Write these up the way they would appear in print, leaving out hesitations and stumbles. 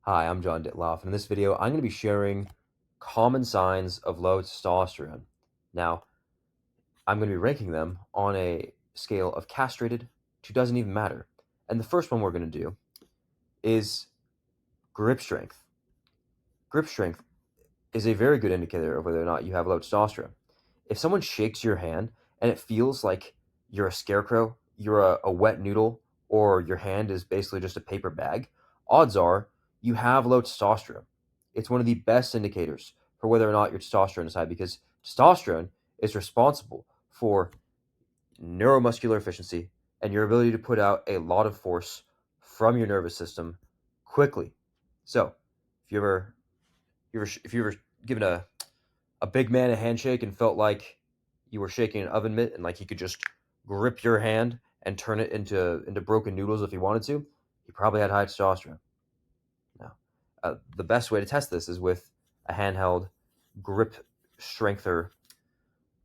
Hi, I'm John Ditloff, and in this video, I'm going to be sharing common signs of low testosterone. Now, I'm going to be ranking them on a scale of castrated to doesn't even matter. And the first one we're going to do is grip strength. Grip strength is a very good indicator of whether or not you have low testosterone. If someone shakes your hand and it feels like you're a scarecrow, you're a wet noodle, or your hand is basically just a paper bag, odds are you have low testosterone. It's one of the best indicators for whether or not your testosterone is high because testosterone is responsible for neuromuscular efficiency and your ability to put out a lot of force from your nervous system quickly. So, if you ever given a big man a handshake and felt like you were shaking an oven mitt and like he could just grip your hand and turn it into broken noodles if he wanted to, he probably had high testosterone. Now, the best way to test this is with a handheld grip strengther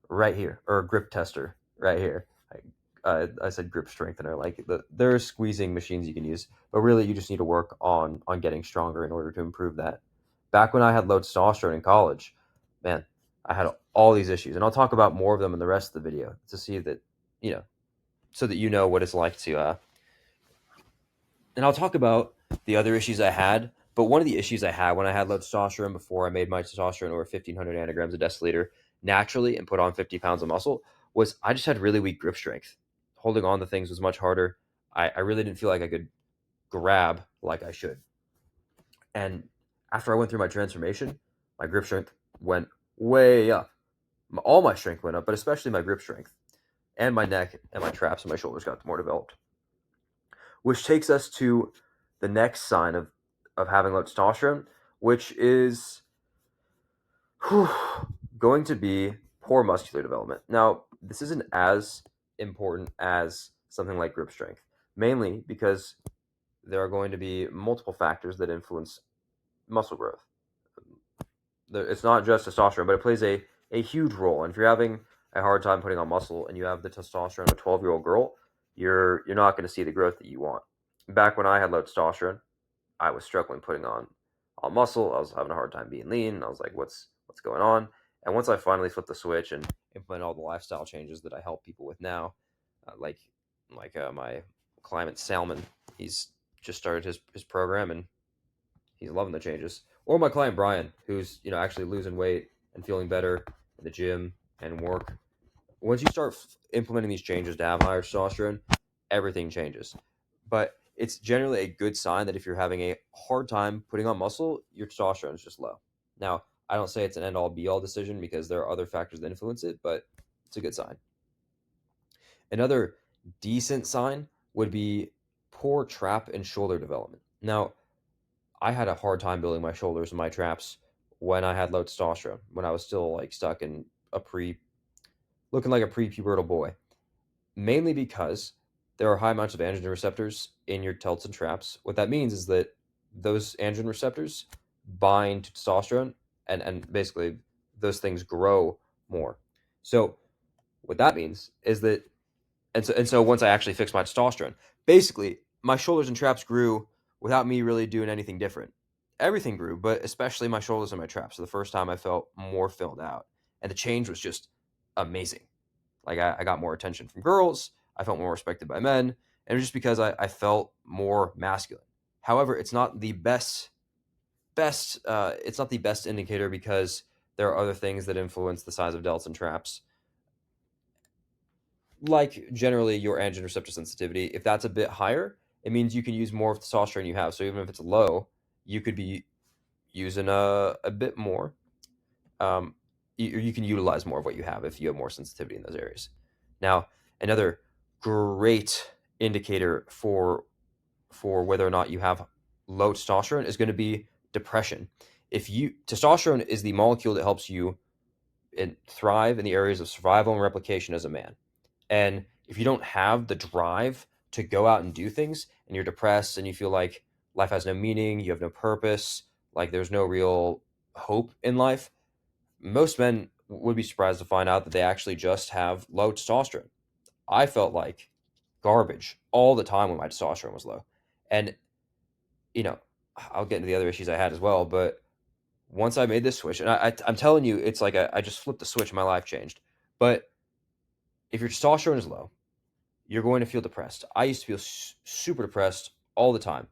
right here, or a grip tester right here. I said grip strengthener. Like there are squeezing machines you can use, but really you just need to work on getting stronger in order to improve that. Back when I had low testosterone in college, man, I had all these issues, and I'll talk about more of them in the rest of the video to see that you know, so that you know what it's like to. And I'll talk about the other issues I had. But one of the issues I had when I had low testosterone before I made my testosterone over 1,500 nanograms a deciliter naturally and put on 50 pounds of muscle was I just had really weak grip strength. Holding on to things was much harder. I really didn't feel like I could grab like I should. And after I went through my transformation, my grip strength went way up. All my strength went up, but especially my grip strength. And my neck and my traps and my shoulders got more developed. Which takes us to the next sign of having low testosterone, which is going to be poor muscular development. Now, this isn't as important as something like grip strength, mainly because there are going to be multiple factors that influence muscle growth. It's not just testosterone, but it plays a huge role. And if you're having a hard time putting on muscle and you have the testosterone of a 12-year-old girl, you're not going to see the growth that you want. Back when I had low testosterone, I was struggling putting on muscle. I was having a hard time being lean. I was like, what's going on? And once I finally flipped the switch and implemented all the lifestyle changes that I help people with now, like my client Salmon, he's just started his program and he's loving the changes. Or my client Brian, who's actually losing weight and feeling better in the gym and work. Once you start implementing these changes to have higher testosterone, everything changes. But it's generally a good sign that if you're having a hard time putting on muscle, your testosterone is just low. Now, I don't say it's an end all be all decision because there are other factors that influence it, but it's a good sign. Another decent sign would be poor trap and shoulder development. Now, I had a hard time building my shoulders and my traps when I had low testosterone, when I was still like stuck in looking like a pre-pubertal boy, mainly because there are high amounts of androgen receptors in your tilts and traps. What that means is that those androgen receptors bind to testosterone, and basically those things grow more. So what that means is that, and so once I actually fixed my testosterone, basically my shoulders and traps grew without me really doing anything different. Everything grew, but especially my shoulders and my traps. So the first time I felt more filled out, and the change was just amazing. Like I got more attention from girls. I felt more respected by men, and it was just because I felt more masculine. However, it's not the best. It's not the best indicator because there are other things that influence the size of delts and traps, like generally your androgen receptor sensitivity. If that's a bit higher, it means you can use more of the testosterone you have. So even if it's low, you could be using a bit more. Um, you can utilize more of what you have if you have more sensitivity in those areas. Now, another great indicator for whether or not you have low testosterone is going to be depression. If you Testosterone is the molecule that helps you thrive in the areas of survival and replication as a man. And if you don't have the drive to go out and do things and you're depressed and you feel like life has no meaning, you have no purpose, like there's no real hope in life, most men would be surprised to find out that they actually just have low testosterone. I felt like garbage all the time when my testosterone was low. And, you know, I'll get into the other issues I had as well. But once I made this switch, and I'm telling you, it's like I just flipped the switch and my life changed. But if your testosterone is low, you're going to feel depressed. I used to feel super depressed all the time.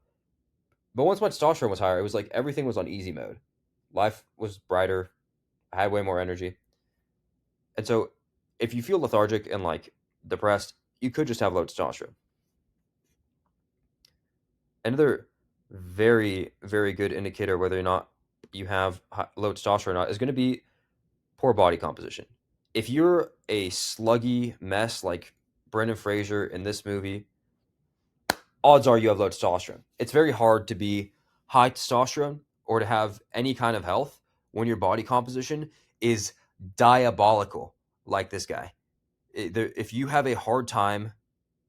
But once my testosterone was higher, it was like everything was on easy mode. Life was brighter. I had way more energy. And so if you feel lethargic and like depressed, you could just have low testosterone. Another very, very good indicator whether or not you have low testosterone or not is going to be poor body composition. If you're a sluggy mess like Brendan Fraser in this movie, odds are you have low testosterone. It's very hard to be high testosterone or to have any kind of health when your body composition is diabolical like this guy. If you have a hard time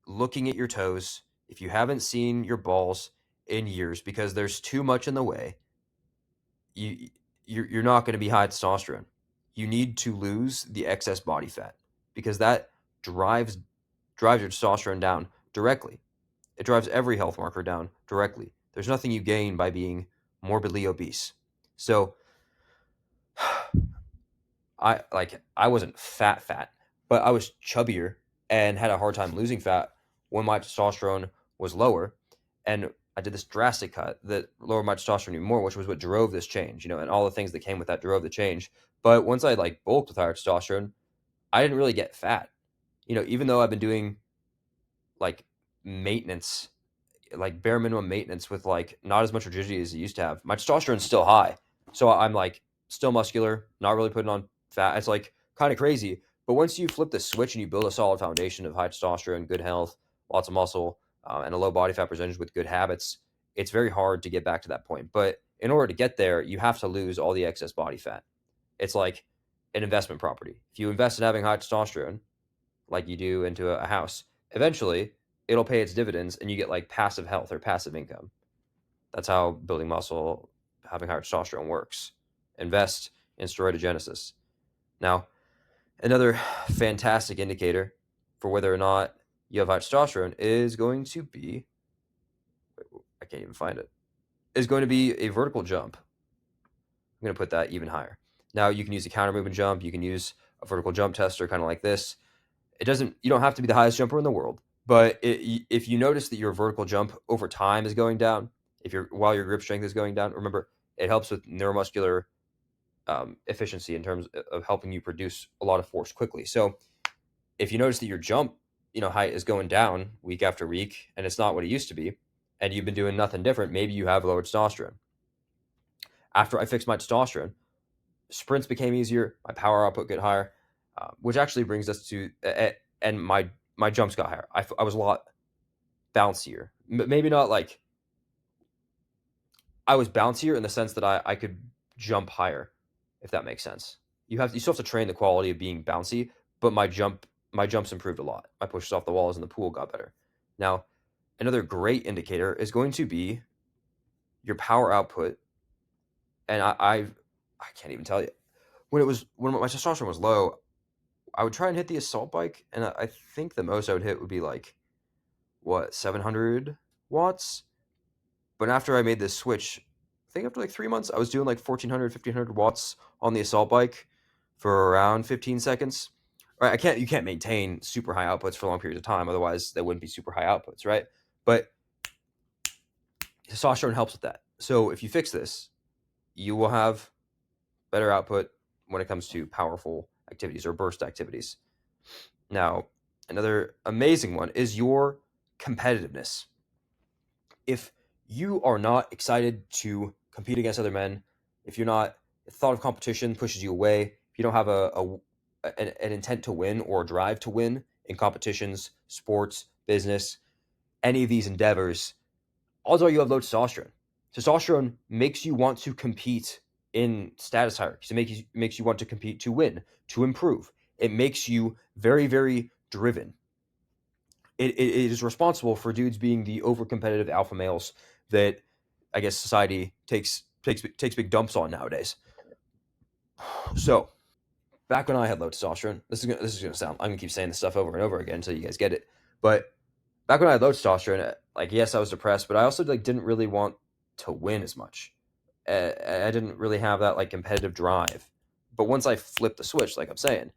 looking at your toes, if you haven't seen your balls in years because there's too much in the way, you you're not going to be high testosterone. You need to lose the excess body fat because that drives drives your testosterone down directly. It drives every health marker down directly. There's nothing you gain by being morbidly obese. So I wasn't fat, but I was chubbier and had a hard time losing fat when my testosterone was lower. And I did this drastic cut that lowered my testosterone even more, which was what drove this change, and all the things that came with that drove the change. But once I like bulked with higher testosterone, I didn't really get fat. Even though I've been doing like maintenance, like bare minimum maintenance with like not as much rigidity as it used to have, my testosterone's still high. So I'm like still muscular, not really putting on fat. It's like kind of crazy. But once you flip the switch and you build a solid foundation of high testosterone, good health, lots of muscle, and a low body fat percentage with good habits, it's very hard to get back to that point. But in order to get there, you have to lose all the excess body fat. It's like an investment property. If you invest in having high testosterone, like you do into a house, eventually it'll pay its dividends and you get like passive health or passive income. That's how building muscle, having higher testosterone works. Invest in steroidogenesis. Now, another fantastic indicator for whether or not you have high testosterone is going to be, I can't even find it, is going to be a vertical jump. I'm going to put that even higher. Now, you can use a counter movement jump. You can use a vertical jump tester, kind of like this. You don't have to be the highest jumper in the world, but if you notice that your vertical jump over time is going down, while your grip strength is going down, remember it helps with neuromuscular efficiency in terms of helping you produce a lot of force quickly. So if you notice that your jump height is going down week after week and it's not what it used to be, and you've been doing nothing different, maybe you have lower testosterone. After I fixed my testosterone, sprints became easier, my power output got higher, which actually brings us to and my jumps got higher. I was a lot bouncier. Maybe not like I was bouncier in the sense that I could jump higher, if that makes sense. You still have to train the quality of being bouncy, but my jumps improved a lot. My pushes off the walls in the pool got better. Now, another great indicator is going to be your power output. And I can't even tell you when my testosterone was low, I would try and hit the assault bike, and I think the most I would hit would be like 700 watts. But after I made this switch, I think after like 3 months, I was doing like 1400, 1500 watts on the assault bike for around 15 seconds. Right? You can't maintain super high outputs for long periods of time, otherwise they wouldn't be super high outputs, right? But testosterone helps with that. So if you fix this, you will have better output when it comes to powerful activities or burst activities. Now, another amazing one is your competitiveness. If you are not excited to compete against other men, if the thought of competition pushes you away, if you don't have an intent to win or a drive to win in competitions, sports, business, any of these endeavors, odds are you have low testosterone. Testosterone makes you want to compete in status hierarchies. It makes you want to compete to win, to improve. It makes you very, very driven. It is responsible for dudes being the over competitive alpha males that I guess society takes big dumps on nowadays. So back when I had low testosterone, this is gonna sound, I'm gonna keep saying this stuff over and over again until you guys get it. But back when I had low testosterone, like yes, I was depressed, but I also like didn't really want to win as much. I didn't really have that like competitive drive. But once I flipped the switch, like I'm saying,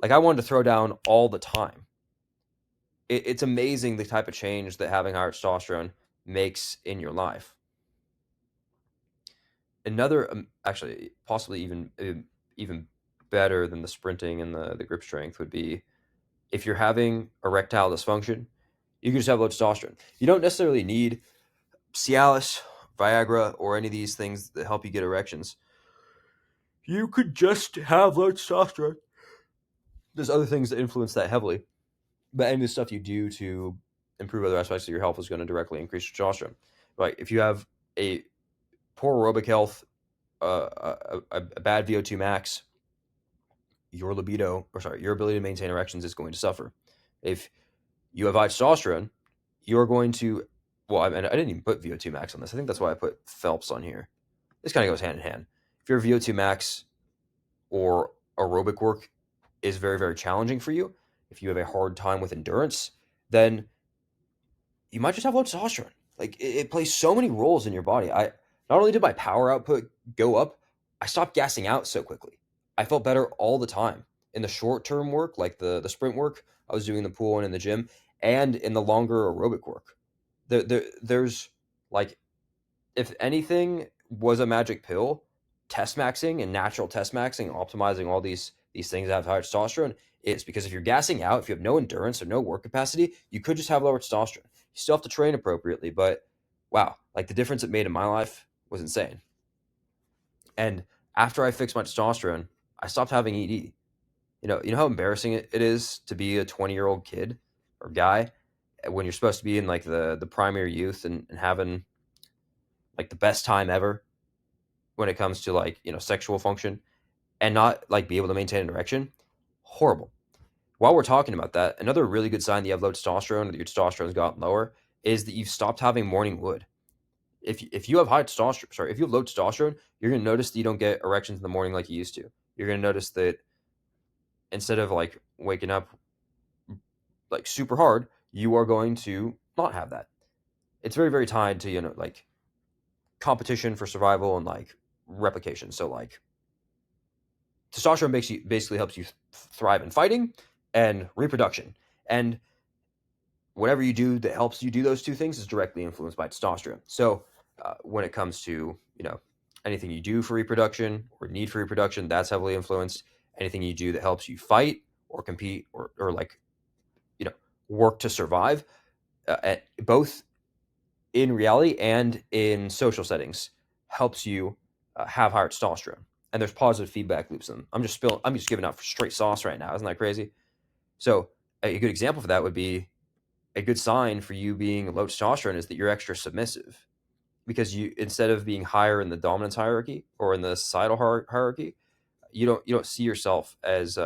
like I wanted to throw down all the time. It's amazing the type of change that having higher testosterone makes in your life. Another, actually, possibly even better than the sprinting and the grip strength would be if you're having erectile dysfunction, you can just have low testosterone. You don't necessarily need Cialis, Viagra, or any of these things that help you get erections. You could just have low testosterone. There's other things that influence that heavily, but any of the stuff you do to improve other aspects of your health is going to directly increase testosterone. Like if you have a poor aerobic health, a bad VO2 max, your libido, or sorry, your ability to maintain erections is going to suffer. If you have high testosterone, you're going to, well, I didn't even put VO2 max on this. I think that's why I put Phelps on here. This kind of goes hand in hand. If your VO2 max or aerobic work is very, very challenging for you, if you have a hard time with endurance, then you might just have low testosterone. Like it plays so many roles in your body. I not only did my power output go up, I stopped gassing out so quickly. I felt better all the time in the short term work, like the sprint work I was doing in the pool and in the gym, and in the longer aerobic work. There's like, if anything was a magic pill, test maxing and natural test maxing, optimizing all these things that have higher testosterone is because if you're gassing out, if you have no endurance or no work capacity, you could just have lower testosterone. You still have to train appropriately, but wow, like the difference it made in my life was insane. And after I fixed my testosterone, I stopped having ED. You know how embarrassing it is to be a 20-year-old kid or guy when you're supposed to be in like the prime of your youth and having like the best time ever when it comes to like, sexual function and not like be able to maintain an erection. Horrible. While we're talking about that, another really good sign that you have low testosterone or that your testosterone's gotten lower is that you've stopped having morning wood. If you have high testosterone, sorry, if you have low testosterone, you're gonna notice that you don't get erections in the morning like you used to. You're gonna notice that instead of like waking up like super hard, you are going to not have that. It's very, very tied to, like competition for survival and like replication. So like testosterone basically helps you thrive in fighting and reproduction. And whatever you do that helps you do those two things is directly influenced by testosterone. So when it comes to, anything you do for reproduction or need for reproduction, that's heavily influenced. Anything you do that helps you fight or compete or like, work to survive, both in reality and in social settings, helps you have higher testosterone. And there's positive feedback loops. And I'm just giving out straight sauce right now. Isn't that crazy? So a good example for that would be a good sign for you being low testosterone is that you're extra submissive because you, instead of being higher in the dominance hierarchy or in the societal hierarchy, you don't see yourself as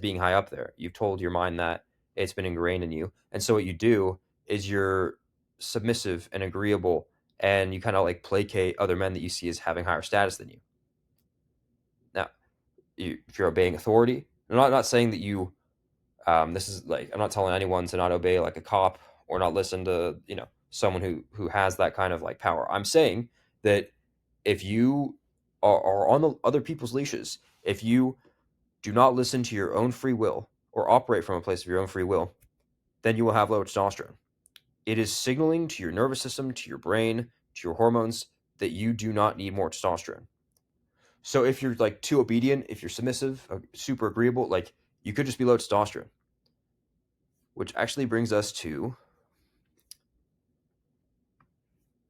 being high up there. You've told your mind that it's been ingrained in you. And so what you do is you're submissive and agreeable and you kind of like placate other men that you see as having higher status than you. Now, if you're obeying authority, I'm not saying that you, this is like, I'm not telling anyone to not obey like a cop or not listen to, someone who has that kind of like power. I'm saying that if you are on the other people's leashes, if you do not listen to your own free will or operate from a place of your own free will, then you will have low testosterone. It is signaling to your nervous system, to your brain, to your hormones that you do not need more testosterone. So if you're like too obedient, if you're submissive, super agreeable, like you could just be low testosterone. Which actually brings us to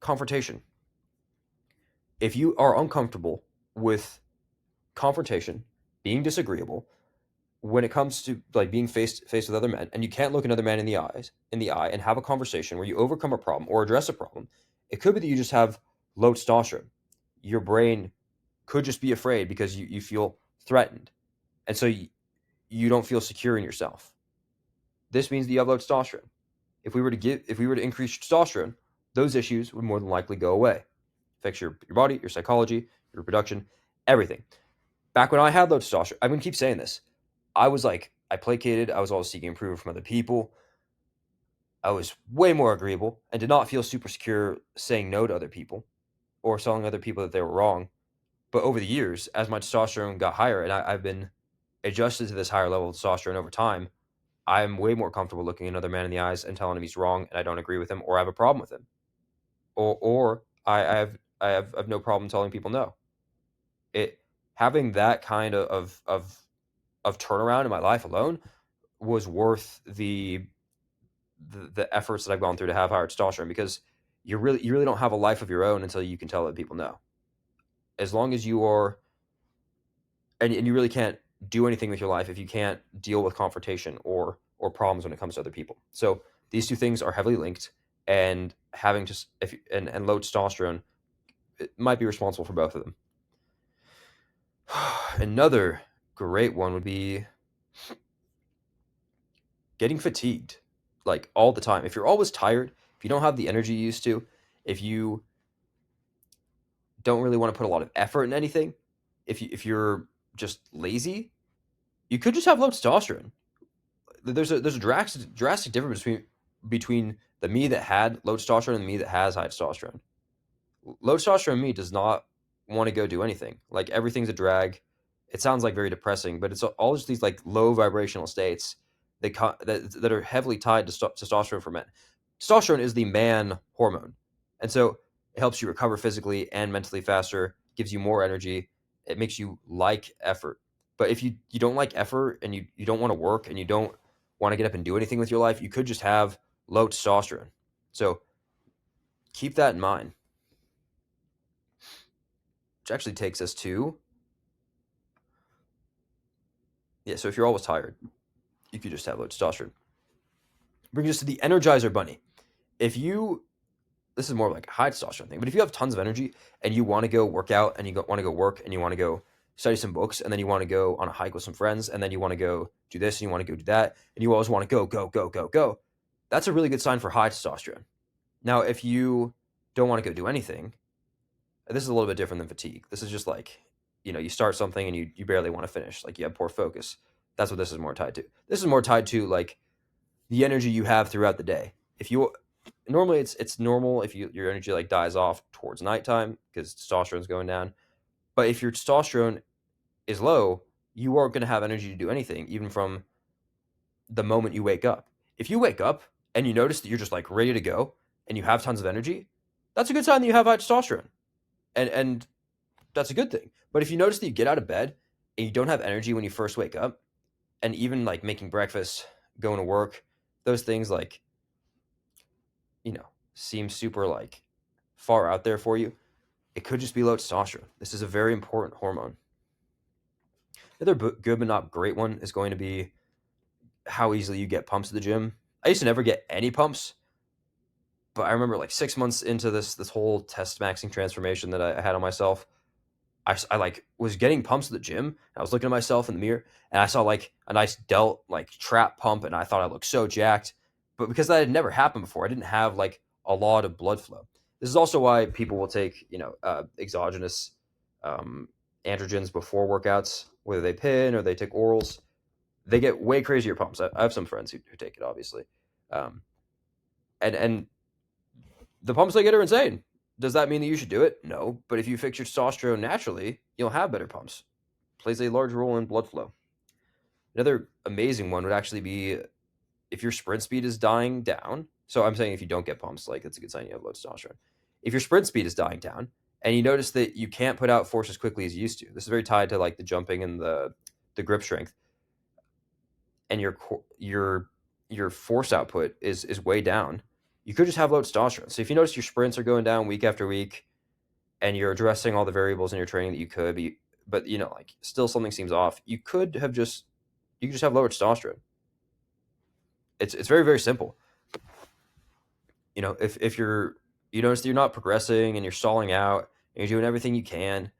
confrontation. If you are uncomfortable with confrontation, being disagreeable, when it comes to like being face to face with other men, and you can't look another man in the eye and have a conversation where you overcome a problem or address a problem, it could be that you just have low testosterone. Your brain could just be afraid because you feel threatened, and so you don't feel secure in yourself. This means that you have low testosterone. If we were to increase testosterone, those issues would more than likely go away. Affects your body, your psychology, your reproduction, everything. Back when I had low testosterone, I'm gonna keep saying this. I was like, I placated. I was always seeking approval from other people. I was way more agreeable and did not feel super secure saying no to other people or telling other people that they were wrong. But over the years, as my testosterone got higher and I've been adjusted to this higher level of testosterone over time, I'm way more comfortable looking another man in the eyes and telling him he's wrong and I don't agree with him or I have a problem with him. Or I have no problem telling people no. It Having that kind of turnaround in my life alone was worth the efforts that I've gone through to have higher testosterone, because you really don't have a life of your own until you can tell other people no. As long as you are, and you really can't do anything with your life if you can't deal with confrontation or problems when it comes to other people. So these two things are heavily linked, and having just if and low testosterone, it might be responsible for both of them. Another great one would be getting fatigued, like all the time. If you're always tired, if you don't have the energy you used to, if you don't really want to put a lot of effort in anything, if you're just lazy, you could just have low testosterone. There's a drastic difference between the me that had low testosterone and the me that has high testosterone. Low testosterone me does not want to go do anything. Like everything's a drag. It sounds like very depressing, but it's all just these like low vibrational states that are heavily tied to testosterone for men. Testosterone is the man hormone, and so it helps you recover physically and mentally faster. Gives you more energy. It makes you like effort. But if you don't like effort and you don't want to work and you don't want to get up and do anything with your life, you could just have low testosterone. So keep that in mind. Which actually takes us to, yeah, so if you're always tired, you could just have low testosterone. Brings us to the Energizer Bunny. If you, this is more like a high testosterone thing, but if you have tons of energy and you want to go work out and you want to go work and you want to go study some books and then you want to go on a hike with some friends and then you want to go do this and you want to go do that and you always want to go, that's a really good sign for high testosterone. Now, if you don't want to go do anything, this is a little bit different than fatigue. This is just like, you start something and you barely want to finish. Like you have poor focus. That's what this is more tied to. This is more tied to like the energy you have throughout the day. If you normally it's normal if your energy like dies off towards nighttime because testosterone's going down. But if your testosterone is low, you aren't going to have energy to do anything, even from the moment you wake up. If you wake up and you notice that you're just like ready to go and you have tons of energy, that's a good sign that you have high testosterone. And that's a good thing. But if you notice that you get out of bed and you don't have energy when you first wake up, and even like making breakfast, going to work, those things like, seem super like far out there for you, it could just be low testosterone. This is a very important hormone. Another good but not great one is going to be how easily you get pumps at the gym. I used to never get any pumps, but I remember like 6 months into this whole test maxing transformation that I had on myself, I like was getting pumps at the gym. I was looking at myself in the mirror and I saw like a nice delt like trap pump and I thought I looked so jacked. But because that had never happened before, I didn't have like a lot of blood flow. This is also why people will take, exogenous um, androgens before workouts, whether they pin or they take orals. They get way crazier pumps. I have some friends who take it, obviously. Um, and the pumps they get are insane. Does that mean that you should do it? No. But if you fix your testosterone naturally, you'll have better pumps. Plays a large role in blood flow. Another amazing one would actually be if your sprint speed is dying down. So I'm saying if you don't get pumps, like that's a good sign you have low testosterone. If your sprint speed is dying down and you notice that you can't put out force as quickly as you used to, this is very tied to like the jumping and the grip strength, and your force output is way down, you could just have low testosterone. So if you notice your sprints are going down week after week, and you're addressing all the variables in your training that you could be, but like still something seems off, you could just have lower testosterone. It's very, very simple. If you notice that you're not progressing and you're stalling out and you're doing everything you can,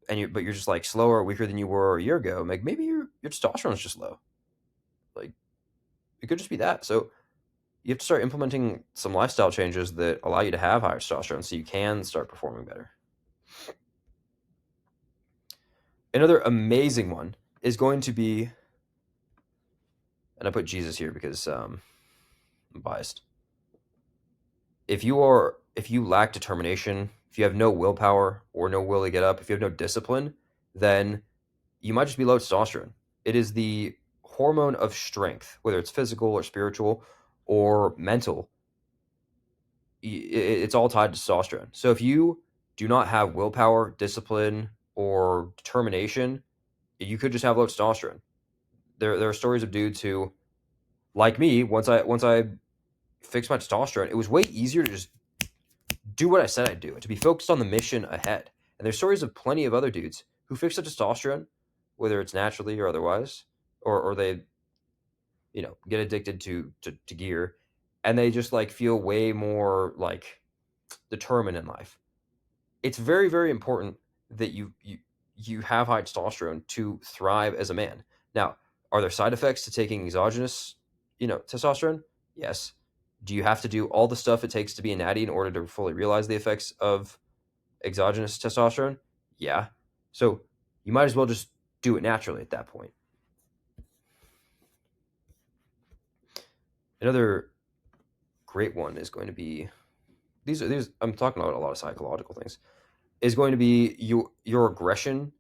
but you're just like slower or weaker than you were a year ago, like maybe your testosterone is just low. Like it could just be that. So you have to start implementing some lifestyle changes that allow you to have higher testosterone so you can start performing better. Another amazing one is going to be, and I put Jesus here because I'm biased. If you lack determination, if you have no willpower or no will to get up, if you have no discipline, then you might just be low testosterone. It is the hormone of strength, whether it's physical or spiritual or mental. It's all tied to testosterone. So if you do not have willpower, discipline, or determination, you could just have low testosterone. There are stories of dudes who, like me, once I fixed my testosterone, it was way easier to just do what I said I'd do, to be focused on the mission ahead. And there's stories of plenty of other dudes who fix their testosterone, whether it's naturally or otherwise, or they, get addicted to gear, and they just like feel way more like determined in life. It's very, very important that you have high testosterone to thrive as a man. Now, are there side effects to taking exogenous, testosterone? Yes. Do you have to do all the stuff it takes to be a natty in order to fully realize the effects of exogenous testosterone? Yeah. So you might as well just do it naturally at that point. Another great one is going to be these I'm talking about a lot of psychological things. Is going to be your aggression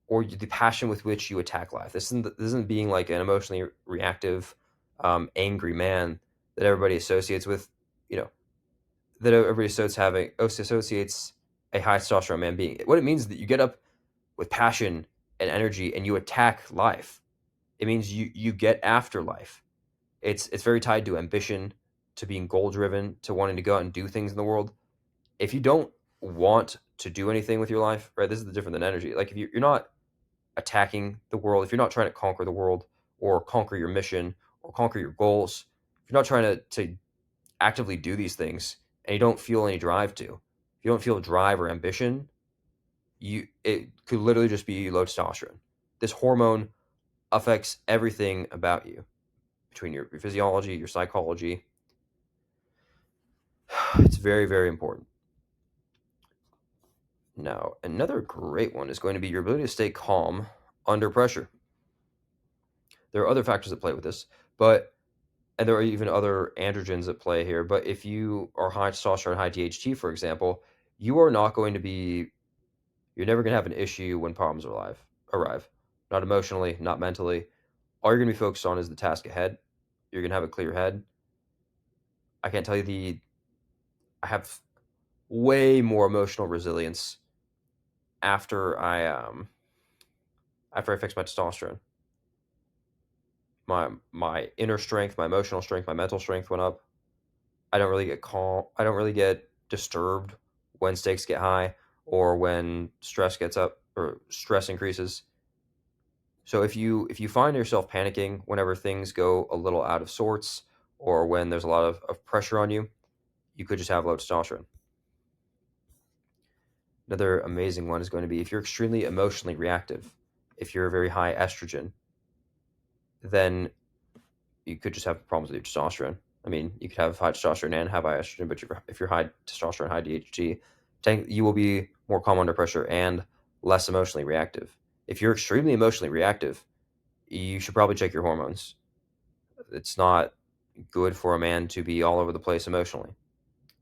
or the passion with which you attack life. This isn't being like an emotionally reactive, angry man that everybody associates with, you know, that everybody associates a high testosterone man being. What it means is that you get up with passion and energy and you attack life. It means you get after life. It's very tied to ambition, to being goal driven, to wanting to go out and do things in the world. If you don't want to do anything with your life, right? This is the different than energy. Like if you're not attacking the world, if you're not trying to conquer the world or conquer your mission or conquer your goals, if you're not trying to actively do these things and you don't feel any drive to, if you don't feel drive or ambition, it could literally just be low testosterone. This hormone affects everything about you, between your physiology, your psychology. It's very, very important. Now, another great one is going to be your ability to stay calm under pressure. There are other factors that play with this, but and there are even other androgens at play here. But if you are high testosterone, high DHT, for example, you are not going to be, you're never going to have an issue when problems arrive. Not emotionally, not mentally. All you're going to be focused on is the task ahead. You're going to have a clear head. I can't tell you I have way more emotional resilience after I fixed my testosterone. My inner strength, my emotional strength, my mental strength went up. I don't really get calm. I don't really get disturbed when stakes get high or when stress gets up or stress increases. So if you find yourself panicking whenever things go a little out of sorts or when there's a lot of pressure on you, you could just have low testosterone. Another amazing one is going to be if you're extremely emotionally reactive, if you're very high estrogen, then you could just have problems with your testosterone. I mean, you could have high testosterone and have high estrogen, but if you're high testosterone, high DHT, you will be more calm under pressure and less emotionally reactive. If you're extremely emotionally reactive, you should probably check your hormones. It's not good for a man to be all over the place emotionally.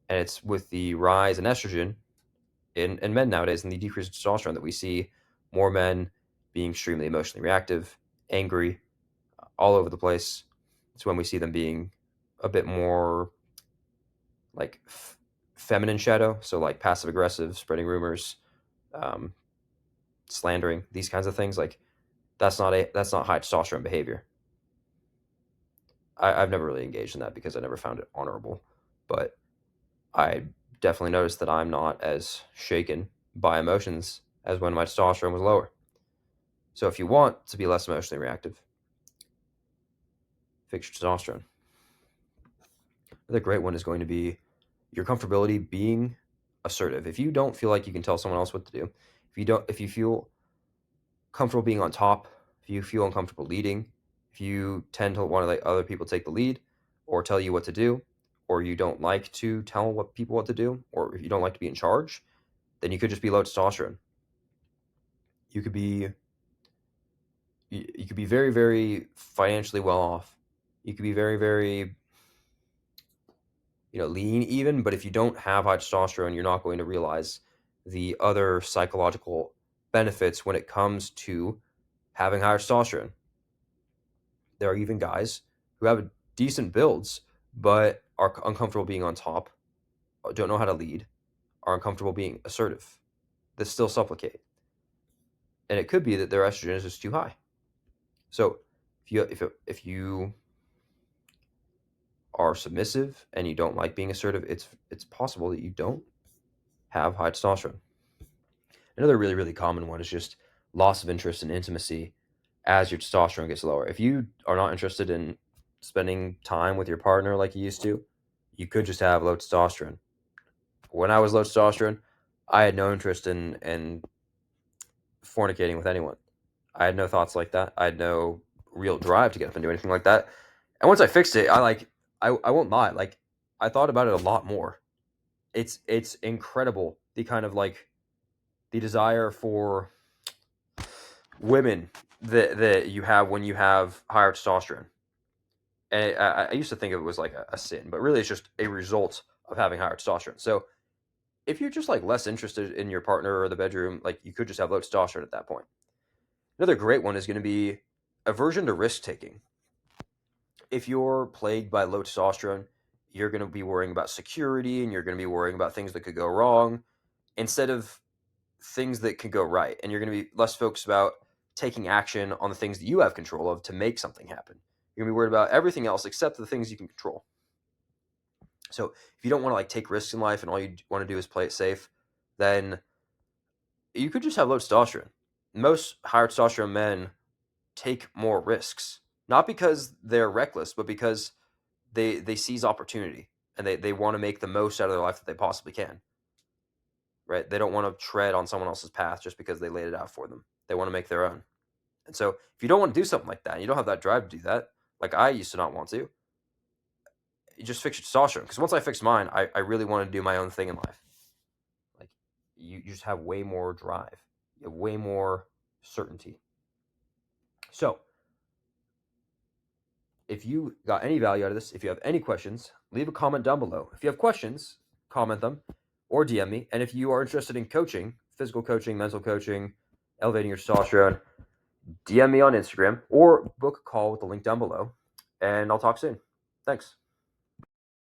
And it's with the rise in estrogen in men nowadays and the decrease in testosterone that we see more men being extremely emotionally reactive, angry, all over the place. It's when we see them being a bit more like feminine shadow, so like passive aggressive, spreading rumors, um, slandering, these kinds of things. Like that's not high testosterone behavior. I've never really engaged in that because I never found it honorable, but I definitely noticed that I'm not as shaken by emotions as when my testosterone was lower. So if you want to be less emotionally reactive, fix your testosterone. Another great one is going to be your comfortability being assertive. If you don't feel like you can tell someone else what to do, if you feel comfortable being on top, if you feel uncomfortable leading, if you tend to want to let other people take the lead or tell you what to do, or you don't like to tell people what to do, or if you don't like to be in charge, then you could just be low testosterone. You could be you could be very, very financially well off. You could be very, very lean even. But if you don't have high testosterone, you're not going to realize the other psychological benefits when it comes to having higher testosterone. There are even guys who have decent builds but are uncomfortable being on top, don't know how to lead, are uncomfortable being assertive, that still supplicate. And it could be that their estrogen is just too high. So if you are submissive and you don't like being assertive, it's possible that you don't have high testosterone. Another really, really common one is just loss of interest in intimacy as your testosterone gets lower. If you are not interested in spending time with your partner like you used to, you could just have low testosterone. When I was low testosterone, I had no interest in fornicating with anyone. I had no thoughts like that. I had no real drive to get up and do anything like that. And once I fixed it, I won't lie, like I thought about it a lot more. It's incredible the kind of like the desire for women that you have when you have higher testosterone. And I used to think it was like a sin, but really it's just a result of having higher testosterone. So if you're just like less interested in your partner or the bedroom, like you could just have low testosterone at that point. Another great one is going to be aversion to risk taking. If you're plagued by low testosterone, you're going to be worrying about security and you're going to be worrying about things that could go wrong instead of things that could go right. And you're going to be less focused about taking action on the things that you have control of to make something happen. You're going to be worried about everything else except the things you can control. So if you don't want to like take risks in life and all you want to do is play it safe, then you could just have low testosterone. Most higher testosterone men take more risks, not because they're reckless, but because they seize opportunity and they want to make the most out of their life that they possibly can. Right? They don't want to tread on someone else's path just because they laid it out for them. They want to make their own. And so if you don't want to do something like that, and you don't have that drive to do that, like I used to not want to, you just fix your testosterone. Because once I fixed mine, I really want to do my own thing in life. Like you just have way more drive. You have way more certainty. So if you got any value out of this, if you have any questions, leave a comment down below. If you have questions, comment them or DM me. And if you are interested in coaching, physical coaching, mental coaching, elevating your testosterone, DM me on Instagram or book a call with the link down below. And I'll talk soon. Thanks.